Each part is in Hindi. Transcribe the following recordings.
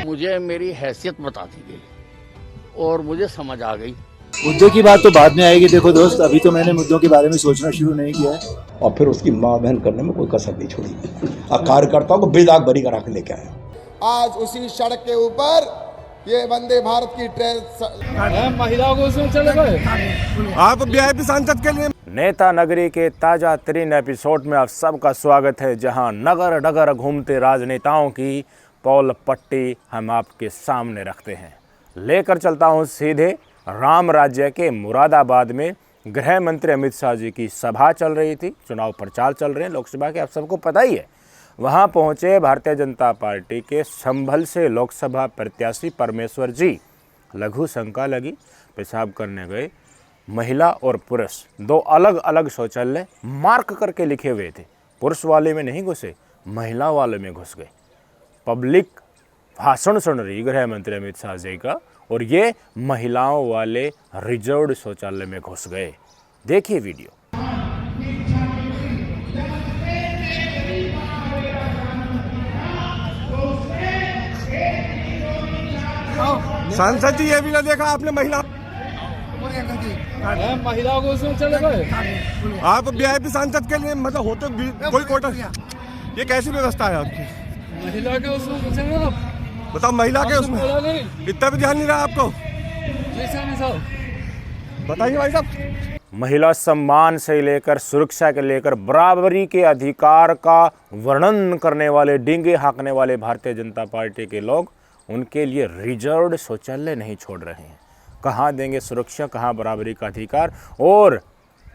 मुझे मेरी हैसियत बता दी गई और मुझे समझ आ गई। मुद्दे की बात तो बाद में आएगी। देखो दोस्त, अभी तो मैंने मुद्दों के बारे में सोचना शुरू नहीं किया है। और फिर उसकी माँ बहन करने में कोई कसर नहीं छोड़ी और कार्यकर्ताओं को बेदाग बरी करा के लेके आए। आज उसी सड़क के ऊपर ये वंदे भारत की ट्रेन महिलाओं को उसमें चले गए। आप वीआईपी सांसद के लिए नेता नगरी के ताज़ा तरीन एपिसोड में आप सबका स्वागत है, जहां नगर नगर घूमते राजनेताओं की पौल पट्टी हम आपके सामने रखते हैं। लेकर चलता हूं सीधे राम राज्य के मुरादाबाद में। गृह मंत्री अमित शाह जी की सभा चल रही थी, चुनाव प्रचार चल रहे हैं लोकसभा के, आप सबको पता ही है। वहां पहुंचे भारतीय जनता पार्टी के संभल से लोकसभा प्रत्याशी परमेश्वर जी। लघु शंका लगी, पेशाब करने गए। महिला और पुरुष दो अलग अलग शौचालय मार्क करके लिखे हुए थे। पुरुष वाले में नहीं घुसे, महिला वाले में घुस गए। पब्लिक भाषण सुन रही गृह मंत्री अमित शाह जी का, और ये महिलाओं वाले रिजर्व्ड शौचालय में घुस गए। देखिए वीडियो। सांसद जी, ये भी ना देखा आपने महिलाओं को उसमें चले गए। आप वीआईपी सांसद के लिए मतलब होते कोई कोटा, ये कैसी व्यवस्था है आपकी? महिला के उसमें घुसेंगे आप? बताओ, महिला के उसमें इतना भी ध्यान नहीं रहा आपको? बताइए भाई साहब। महिला सम्मान से लेकर सुरक्षा के लेकर बराबरी के अधिकार का वर्णन करने वाले, डींगे हाँकने वाले भारतीय जनता पार्टी के लोग उनके लिए रिजर्व्ड शौचालय नहीं छोड़ रहे हैं। कहाँ देंगे सुरक्षा, कहाँ बराबरी का अधिकार? और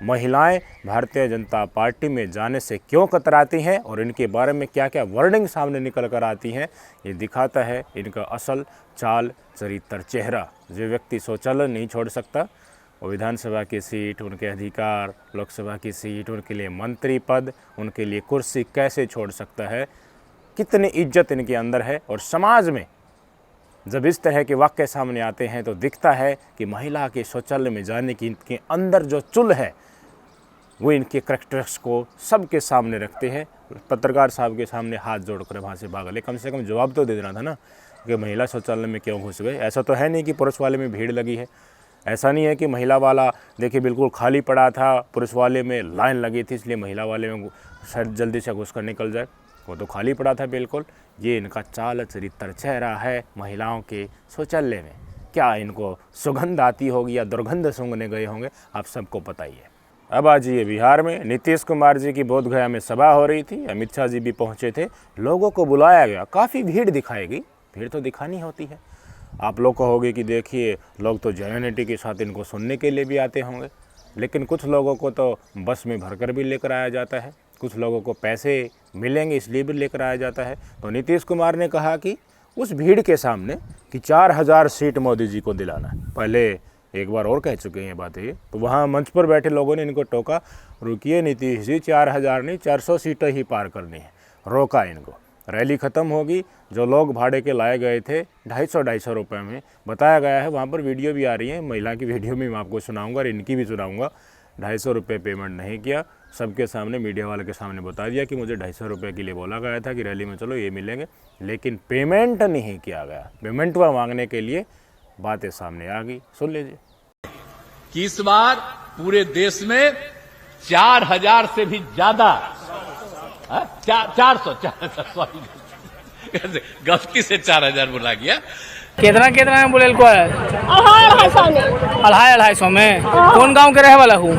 महिलाएं भारतीय जनता पार्टी में जाने से क्यों कतराती हैं और इनके बारे में क्या क्या वर्डिंग सामने निकल कर आती हैं, ये दिखाता है इनका असल चाल चरित्र चेहरा। जो व्यक्ति शौचालय नहीं छोड़ सकता, और विधानसभा की सीट, उनके अधिकार, लोकसभा की सीट, उनके लिए मंत्री पद, उनके लिए कुर्सी कैसे छोड़ सकता है? कितनी इज्जत इनके अंदर है। और समाज में जब इस तरह के वाक्य सामने आते हैं तो दिखता है कि महिला के शौचालय में जाने की इनके अंदर जो चुल है वो इनके करैक्टर्स को सबके सामने रखते हैं। पत्रकार साहब के सामने हाथ जोड़कर वहाँ से भाग ले, कम से कम जवाब तो दे देना था ना कि महिला शौचालय में क्यों घुस गए। ऐसा तो है नहीं कि पुरुष वाले में भीड़ लगी है, ऐसा नहीं है कि महिला वाला देखिए बिल्कुल खाली पड़ा था, पुरुष वाले में लाइन लगी थी इसलिए महिला वाले में शायद जल्दी से घुस कर निकल जाए। वो तो खाली पड़ा था बिल्कुल। ये इनका चाल चरित्र चेहरा है महिलाओं के शौचालय में। क्या इनको सुगंध आती होगी या दुर्गंध सूंघने गए होंगे, आप सबको पता ही है। अब आज ये बिहार में नीतीश कुमार जी की बोधगया में सभा हो रही थी, अमित शाह जी भी पहुंचे थे, लोगों को बुलाया गया। काफ़ी भीड़ दिखाई गई, भीड़ तो दिखानी होती है। आप लोग कहोगे कि देखिए लोग तो जेन्युइनिटी के साथ इनको सुनने के लिए भी आते होंगे, लेकिन कुछ लोगों को तो बस में भरकर भी लेकर आया जाता है, कुछ लोगों को पैसे मिलेंगे इसलिए भी लेकर आया जाता है। तो नीतीश कुमार ने कहा कि उस भीड़ के सामने कि 4000 सीट मोदी जी को दिलाना है। पहले एक बार और कह चुके हैं ये बातें, तो वहाँ मंच पर बैठे लोगों ने इनको टोका, रुकिए नीतीश जी, 4000 नहीं 400 सीटें ही पार करनी है। रोका इनको। रैली ख़त्म होगी, जो लोग भाड़े के लाए गए थे 250 रुपये में, बताया गया है, वहाँ पर वीडियो भी आ रही है, महिला की वीडियो भी मैं आपको सुनाऊंगा और इनकी भी सुनाऊंगा। 250 रुपये पेमेंट नहीं किया, सबके सामने, मीडिया वाले के सामने बता दिया कि मुझे 250 रुपये के लिए बोला गया था कि रैली में चलो ये मिलेंगे, लेकिन पेमेंट नहीं किया गया। पेमेंट वह मांगने के लिए बातें सामने आ गई, सुन लीजिए। कि इस बार पूरे देश में 4000 से भी ज्यादा 400 सॉरी गलती से 4000 बोला गया। कितना में बोले को है? 250 में। कौन गांव के रहे वाला हूँ?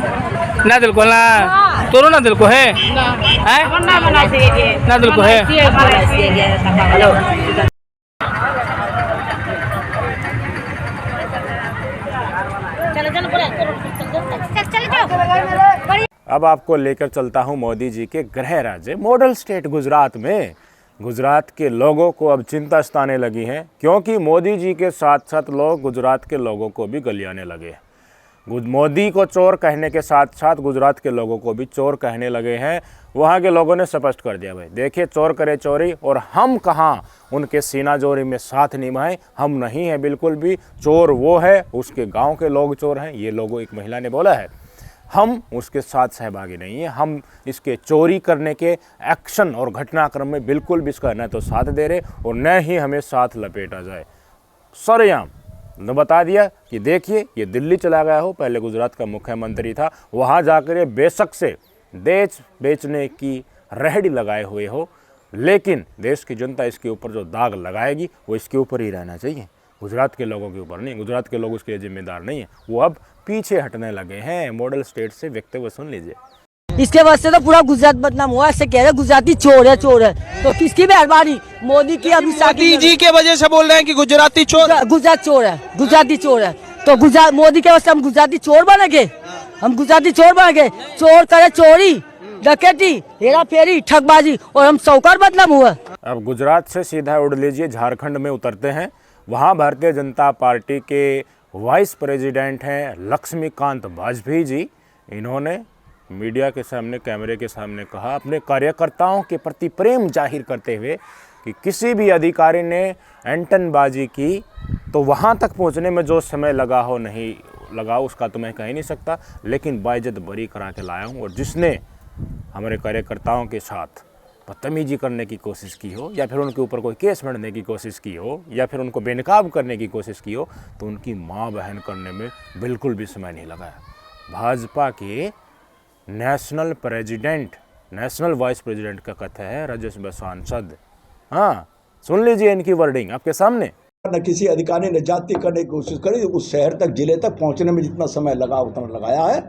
ना दिल को ना तोरो ना दिल को है ना दिल को है। अब आपको लेकर चलता हूं मोदी जी के गृह राज्य मॉडल स्टेट गुजरात में। गुजरात के लोगों को अब चिंता सताने लगी है, क्योंकि मोदी जी के साथ साथ लोग गुजरात के लोगों को भी गलियाने लगे हैं। मोदी को चोर कहने के साथ साथ गुजरात के लोगों को भी चोर कहने लगे हैं। वहाँ के लोगों ने स्पष्ट कर दिया, भाई देखिए चोर करे चोरी, और हम कहाँ उनके सीना जोरी में साथ निभाएं, हम नहीं हैं बिल्कुल भी। चोर वो है, उसके गांव के लोग चोर हैं, ये लोगों एक महिला ने बोला है। हम उसके साथ सहभागी नहीं हैं। हम इसके चोरी करने के एक्शन और घटनाक्रम में बिल्कुल भी इसका न तो साथ दे रहे और न ही हमें साथ लपेटा जाए। सरेआम ने बता दिया कि देखिए ये दिल्ली चला गया हो, पहले गुजरात का मुख्यमंत्री था, वहाँ जाकर ये बेशक से देश बेचने की रेहड़ी लगाए हुए हो, लेकिन देश की जनता इसके ऊपर जो दाग लगाएगी वो इसके ऊपर ही रहना चाहिए, गुजरात के लोगों के ऊपर नहीं। गुजरात के लोग उसके जिम्मेदार नहीं है, वो अब पीछे हटने लगे हैं। मॉडल स्टेट से वक्तव्य सुन लीजिए। इसके वास्ते तो पूरा गुजरात बदनाम हुआ, ऐसे कह रहे गुजराती चोर है चोर है। तो किसकी मेहरबानी? मोदी की। अभी मोदी जी के वजह से बोल रहे हैं कि गुजराती चोर, गुजरात चोर है, गुजराती चोर है। तो गुजरात मोदी के वास्ते हम गुजराती चोर बनेंगे? हम गुजराती चोर बनेंगे? चोर करे चोरी, डकैती, हेरा फेरी, ठगबाजी, और हम साहूकार बदनाम हुआ। अब गुजरात से सीधा उड़ लीजिए, झारखंड में उतरते हैं। वहाँ भारतीय जनता पार्टी के वाइस प्रेसिडेंट हैं लक्ष्मीकांत वाजपेयी जी। इन्होंने मीडिया के सामने, कैमरे के सामने कहा, अपने कार्यकर्ताओं के प्रति प्रेम जाहिर करते हुए कि किसी भी अधिकारी ने एंटनबाजी की तो वहाँ तक पहुँचने में जो समय लगा हो नहीं लगा उसका तो मैं कह ही नहीं सकता, लेकिन बाइज्जत बरी करा के लाया हूँ। और जिसने हमारे कार्यकर्ताओं के साथ बदतमीजी करने की कोशिश की हो या फिर उनके ऊपर कोई केस मढ़ने की कोशिश की हो या फिर उनको बेनकाब करने की कोशिश की हो तो उनकी माँ बहन करने में बिल्कुल भी समय नहीं लगाया। भाजपा के national president, national vice president का कथन है राज्यसभा सांसद। हाँ, सुन लीजिए इनकी वर्डिंग आपके सामने। न किसी अधिकारी ने जाति करने की कोशिश करी, उस शहर तक, जिले तक पहुंचने में जितना समय लगा उतना लगाया है,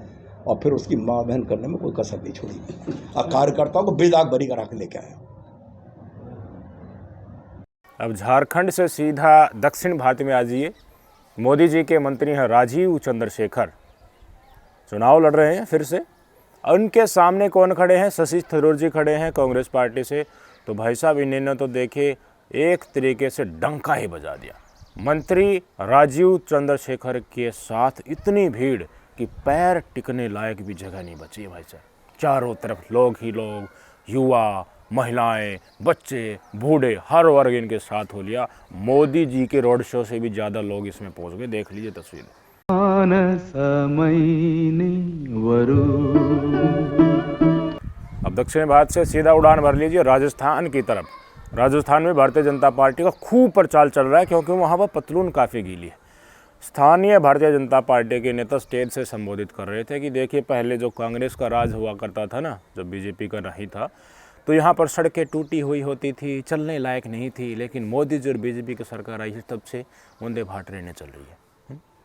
और फिर उसकी माँ बहन करने में कोई कसर नहीं छोड़ी। और कार्यकर्ताओं को बेदाग बरी करा के लेके आया। अब झारखंड से सीधा दक्षिण भारत में आ जाइए। मोदी जी के मंत्री हैं राजीव चंद्रशेखर, चुनाव लड़ रहे हैं फिर से। उनके सामने कौन खड़े हैं? शशि थरूर जी खड़े हैं कांग्रेस पार्टी से। तो भाई साहब इन्होंने तो देखे एक तरीके से डंका ही बजा दिया। मंत्री राजीव चंद्रशेखर के साथ इतनी भीड़ कि पैर टिकने लायक भी जगह नहीं बची है भाई साहब। चारों तरफ लोग ही लोग, युवा, महिलाएं, बच्चे, बूढ़े, हर वर्ग इनके साथ हो लिया। मोदी जी के रोड शो से भी ज़्यादा लोग इसमें पहुंच गए। देख लीजिए तस्वीर। अब दक्षिण भारत से सीधा उड़ान भर लीजिए राजस्थान की तरफ। राजस्थान में भारतीय जनता पार्टी का खूब प्रचार चल रहा है क्योंकि वहाँ पर पतलून काफ़ी गीली है। स्थानीय भारतीय जनता पार्टी के नेता स्टेज से संबोधित कर रहे थे कि देखिए पहले जो कांग्रेस का राज हुआ करता था ना, जब बीजेपी का नहीं था, तो यहाँ पर सड़कें टूटी हुई होती थी, चलने लायक नहीं थी। लेकिन मोदी जी और बीजेपी की सरकार आई है तब से वंदे भारत ट्रेनें चल रही है।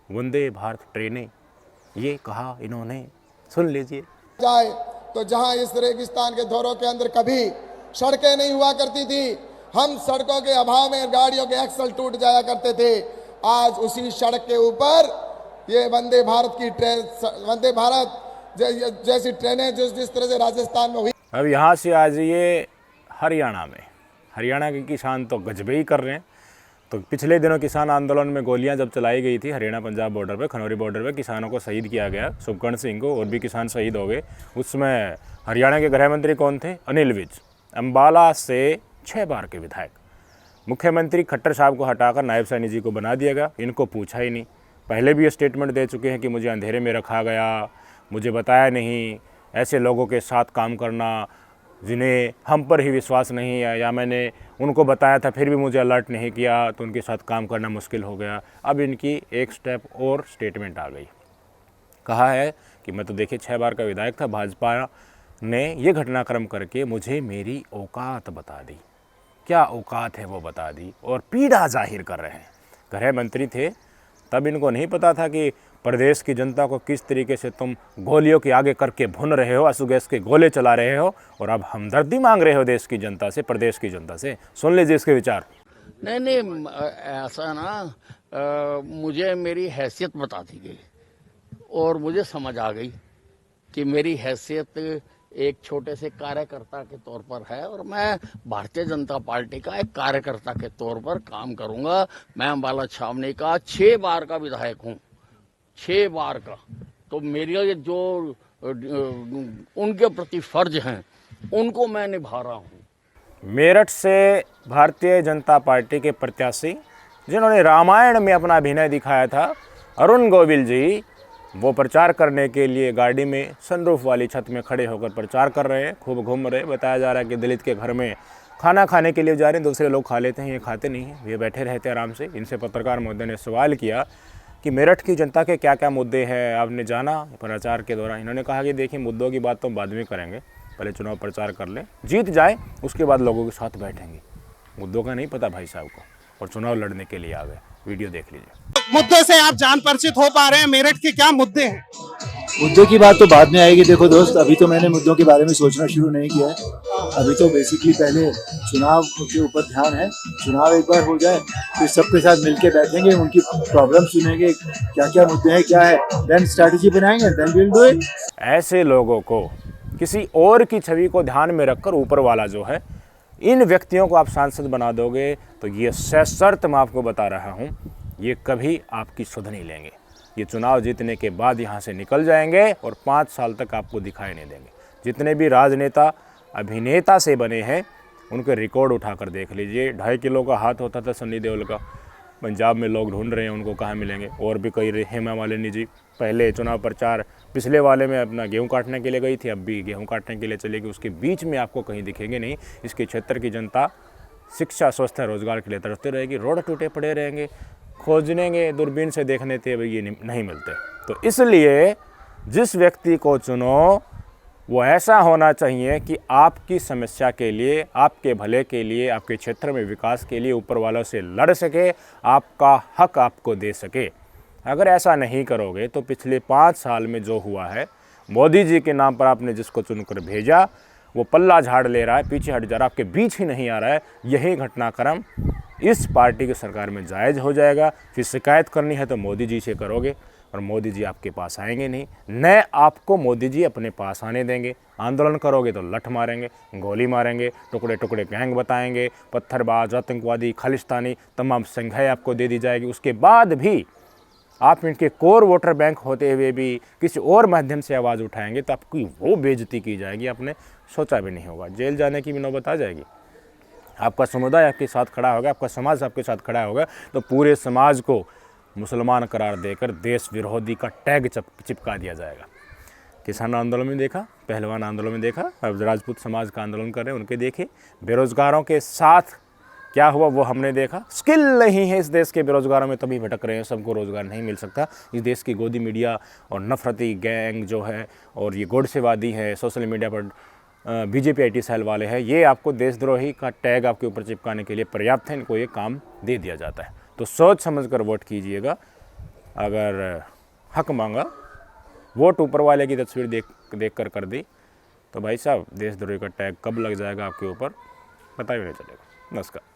वंदे भारत ट्रेनें, ये कहा इन्होंने, सुन लीजिए। जाए तो जहां इस रेगिस्तान के दौरों के अंदर कभी सड़कें नहीं हुआ करती थी, हम सड़कों के अभाव में गाड़ियों के एक्सल टूट जाया करते थे, आज उसी सड़क के ऊपर ये वंदे भारत की ट्रेन, वंदे भारत जैसी ट्रेनें जिस तरह से राजस्थान में हुई। अब यहाँ से आ जाइए हरियाणा में। हरियाणा के किसान तो गजबे ही कर रहे हैं। तो पिछले दिनों किसान आंदोलन में गोलियां जब चलाई गई थी हरियाणा पंजाब बॉर्डर पे, खनौरी बॉर्डर पे, किसानों को शहीद किया गया, सुखकर्ण सिंह को, और भी किसान शहीद हो गए। उसमें हरियाणा के गृह मंत्री कौन थे? अनिल विज, अम्बाला से 6 बार के विधायक। मुख्यमंत्री खट्टर साहब को हटाकर नायब सैनी जी को बना दिया गया। इनको पूछा ही नहीं। पहले भी ये स्टेटमेंट दे चुके हैं कि मुझे अंधेरे में रखा गया, मुझे बताया नहीं। ऐसे लोगों के साथ काम करना जिन्हें हम पर ही विश्वास नहीं है, या मैंने उनको बताया था फिर भी मुझे अलर्ट नहीं किया, तो उनके साथ काम करना मुश्किल हो गया। अब इनकी एक स्टेप और स्टेटमेंट आ गई। कहा है कि मैं तो देखिए 6 बार का विधायक था, भाजपा ने ये घटनाक्रम करके मुझे मेरी औकात बता दी। क्या औकात है वो बता दी, और पीड़ा जाहिर कर रहे हैं। गृह मंत्री थे तब इनको नहीं पता था कि प्रदेश की जनता को किस तरीके से तुम गोलियों के आगे करके भुन रहे हो, आंसू गैस के गोले चला रहे हो, और अब हमदर्दी मांग रहे हो देश की जनता से, प्रदेश की जनता से। सुन लीजिए इसके विचार। नहीं, ऐसा ना, मुझे मेरी हैसियत बता दी गई और मुझे समझ आ गई कि मेरी हैसियत एक छोटे से कार्यकर्ता के तौर पर है, और मैं भारतीय जनता पार्टी का एक कार्यकर्ता के तौर पर काम करूंगा। मैं अम्बाला छावनी का 6 बार का विधायक हूं, 6 बार का। तो मेरे जो उनके प्रति फर्ज हैं उनको मैं निभा रहा हूं। मेरठ से भारतीय जनता पार्टी के प्रत्याशी जिन्होंने रामायण में अपना अभिनय दिखाया था, अरुण गोविल जी, वो प्रचार करने के लिए गाड़ी में सनरूफ वाली छत में खड़े होकर प्रचार कर रहे हैं, खूब घूम रहे हैं। बताया जा रहा है कि दलित के घर में खाना खाने के लिए जा रहे हैं, दूसरे लोग खा लेते हैं, ये खाते नहीं हैं, ये बैठे रहते हैं आराम से। इनसे पत्रकार महोदय ने सवाल किया कि मेरठ की जनता के क्या क्या मुद्दे हैं, आपने जाना प्रचार के दौरान। इन्होंने कहा कि देखिए मुद्दों की बात तो बाद में करेंगे, पहले चुनाव प्रचार कर लें, जीत जाए उसके बाद लोगों के साथ बैठेंगे। मुद्दों का नहीं पता भाई साहब को, और चुनाव लड़ने के लिए आ गए। वीडियो देख लीजिए। मुद्दों से आप जान परिचित हो पा रहे हैं, मेरठ के क्या मुद्दे हैं? मुद्दों की बात तो बाद में आएगी। देखो दोस्त, अभी तो मैंने मुद्दों के बारे में सोचना शुरू नहीं किया है। अभी तो बेसिकली पहले चुनाव के ऊपर ध्यान है। चुनाव एक बार हो जाए फिर सबके साथ मिलके बैठेंगे, उनकी प्रॉब्लम सुनेंगे, क्या क्या मुद्दे हैं, क्या है, देन स्ट्रैटेजी बनाएंगे, then we will do it. ऐसे लोगों को, किसी और की छवि को ध्यान में रखकर ऊपर वाला जो है, इन व्यक्तियों को आप सांसद बना दोगे तो ये सशर्त मैं आपको बता रहा हूँ, ये कभी आपकी सुध नहीं लेंगे। ये चुनाव जीतने के बाद यहाँ से निकल जाएंगे और 5 साल तक आपको दिखाई नहीं देंगे। जितने भी राजनेता अभिनेता से बने हैं उनके रिकॉर्ड उठाकर देख लीजिए। 2.5 किलो का हाथ होता था सन्नी देओल का, पंजाब में लोग ढूंढ रहे हैं उनको कहाँ मिलेंगे। और भी कई, हेमा मालिनी जी पहले चुनाव प्रचार पिछले वाले में अपना गेहूं काटने के लिए गई थी, अब भी गेहूं काटने के लिए चलेगी, उसके बीच में आपको कहीं दिखेंगे नहीं। इसके क्षेत्र की जनता शिक्षा, स्वास्थ्य, रोजगार के लिए तरसती रहेगी। रोड टूटे पड़े रहेंगे, खोजनेंगे, दूरबीन से देखने थे, ये नहीं मिलते। तो इसलिए जिस व्यक्ति को चुनो वो ऐसा होना चाहिए कि आपकी समस्या के लिए, आपके भले के लिए, आपके क्षेत्र में विकास के लिए ऊपर वालों से लड़ सके, आपका हक आपको दे सके। अगर ऐसा नहीं करोगे तो पिछले 5 साल में जो हुआ है, मोदी जी के नाम पर आपने जिसको चुनकर भेजा वो पल्ला झाड़ ले रहा है, पीछे हट जा रहा है, आपके बीच ही नहीं आ रहा है। यही घटनाक्रम इस पार्टी की सरकार में जायज़ हो जाएगा। फिर शिकायत करनी है तो मोदी जी से करोगे, और मोदी जी आपके पास आएंगे नहीं, न आपको मोदी जी अपने पास आने देंगे। आंदोलन करोगे तो लठ मारेंगे, गोली मारेंगे, टुकड़े टुकड़े गैंग बताएंगे, पत्थरबाज, आतंकवादी, खालिस्तानी तमाम संख्याएँ आपको दे दी जाएगी। उसके बाद भी आप इनके कोर वोटर बैंक होते हुए भी किसी और माध्यम से आवाज़ उठाएंगे तो आपकी वो बेइज्जती की जाएगी, आपने सोचा भी नहीं होगा। जेल जाने की भी नौबत आ जाएगी। आपका समुदाय आपके साथ खड़ा होगा, आपका समाज आपके साथ खड़ा होगा, तो पूरे समाज को मुसलमान करार देकर देश विरोधी का टैग चिपका दिया जाएगा। किसान आंदोलन में देखा, पहलवान आंदोलन में देखा, अब राजपूत समाज का आंदोलन कर रहे हैं उनके देखे। बेरोजगारों के साथ क्या हुआ वो हमने देखा। स्किल नहीं है इस देश के बेरोजगारों में, तभी भटक रहे हैं, सबको रोजगार नहीं मिल सकता। इस देश की गोदी मीडिया और नफरती गैंग जो है, और ये गोडसेवादी है, सोशल मीडिया पर बीजेपी IT सेल वाले हैं, ये आपको देशद्रोही का टैग आपके ऊपर चिपकाने के लिए पर्याप्त है। इनको ये काम दे दिया जाता है। तो सोच समझकर वोट कीजिएगा। अगर हक मांगा, वोट ऊपर वाले की तस्वीर देख कर दी तो भाई साहब देशद्रोही का टैग कब लग जाएगा आपके ऊपर पता भी नहीं चलेगा। नमस्कार।